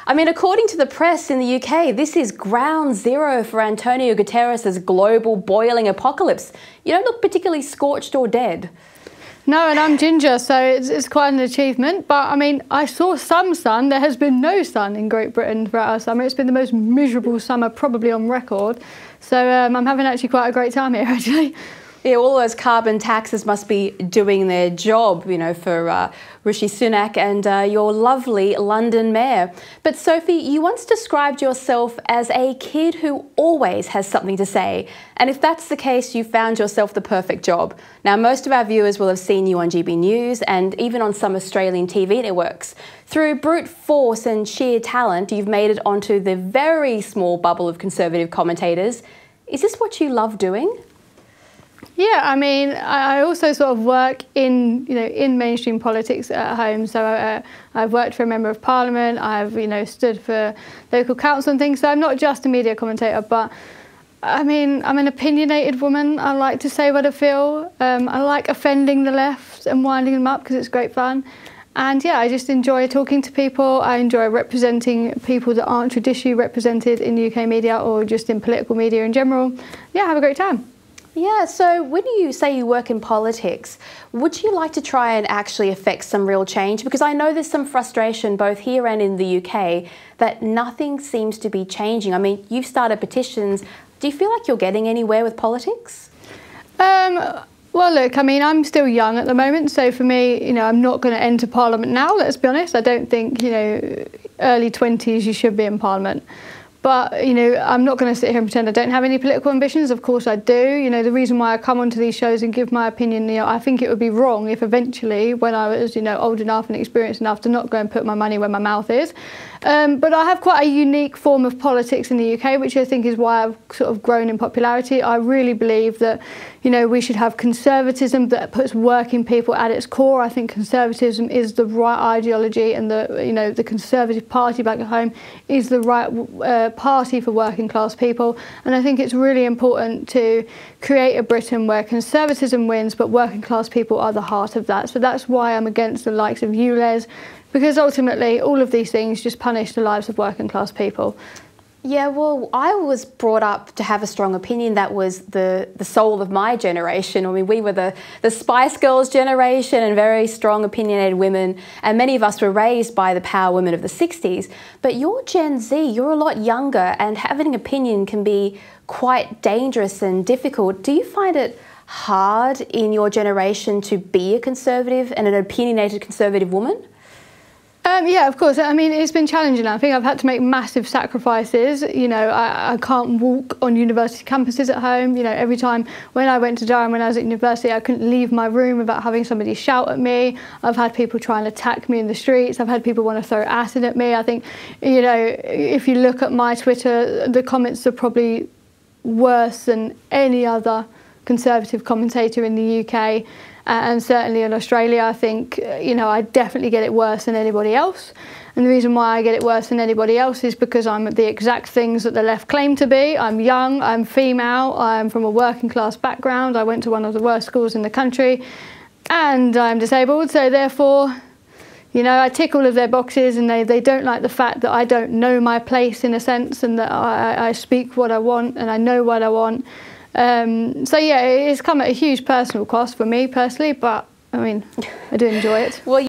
I mean, according to the press in the UK, this is ground zero for Antonio Guterres' global boiling apocalypse. You don't look particularly scorched or dead. No, and I'm ginger, so it's quite an achievement. But, I mean, I saw some sun. There has been no sun in Great Britain throughout our summer. It's been the most miserable summer probably on record. So I'm having actually quite a great time here, actually. Yeah, all those carbon taxes must be doing their job, you know, for Rishi Sunak and your lovely London mayor. But Sophie, you once described yourself as a kid who always has something to say. And if that's the case, you found yourself the perfect job. Now, most of our viewers will have seen you on GB News and even on some Australian TV networks. Through brute force and sheer talent, you've made it onto the very small bubble of conservative commentators. Is this what you love doing? Yeah, I mean, I also sort of work in mainstream politics at home. So I've worked for a member of parliament. I've, stood for local council and things. So I'm not just a media commentator, but I mean, I'm an opinionated woman. I like to say what I feel. I like offending the left and winding them up because it's great fun. And yeah, I just enjoy talking to people. I enjoy representing people that aren't traditionally represented in UK media or just in political media in general. Yeah, have a great time. Yeah, so when you say you work in politics, would you like to try and actually affect some real change? Because I know there's some frustration both here and in the UK that nothing seems to be changing. I mean, you've started petitions. Do you feel like you're getting anywhere with politics? Well, look, I mean, I'm still young at the moment, so for me, I'm not going to enter Parliament now, let's be honest. I don't think, early 20s you should be in Parliament. But, I'm not going to sit here and pretend I don't have any political ambitions. Of course I do. The reason why I come onto these shows and give my opinion, I think it would be wrong if eventually, when I was, old enough and experienced enough to not go and put my money where my mouth is. But I have quite a unique form of politics in the UK, which I think is why I've sort of grown in popularity. I really believe that, we should have conservatism that puts working people at its core. I think conservatism is the right ideology, and the Conservative Party back at home is the right party for working class people. And I think it's really important to create a Britain where conservatism wins, but working class people are the heart of that. So that's why I'm against the likes of you, Les, because ultimately all of these things just punish the lives of working class people. Yeah, well, I was brought up to have a strong opinion. That was the soul of my generation. I mean, we were the Spice Girls generation and very strong opinionated women, and many of us were raised by the power women of the 60s. But you're Gen Z, you're a lot younger, and having an opinion can be quite dangerous and difficult. Do you find it hard in your generation to be a conservative and an opinionated conservative woman? Yeah, of course. I mean, it's been challenging. I think I've had to make massive sacrifices. I can't walk on university campuses at home. Every time when I went to Durham when I was at university, I couldn't leave my room without having somebody shout at me. I've had people try and attack me in the streets. I've had people want to throw acid at me. I think, if you look at my Twitter, the comments are probably worse than any other Conservative commentator in the UK. And certainly in Australia, I think, I definitely get it worse than anybody else. And the reason why I get it worse than anybody else is because I'm the exact things that the left claim to be. I'm young, I'm female, I'm from a working class background, I went to one of the worst schools in the country, and I'm disabled, so therefore, I tick all of their boxes, and they don't like the fact that I don't know my place in a sense, and that I speak what I want and I know what I want. So yeah, it's come at a huge personal cost for me personally, but I mean, I do enjoy it. Well,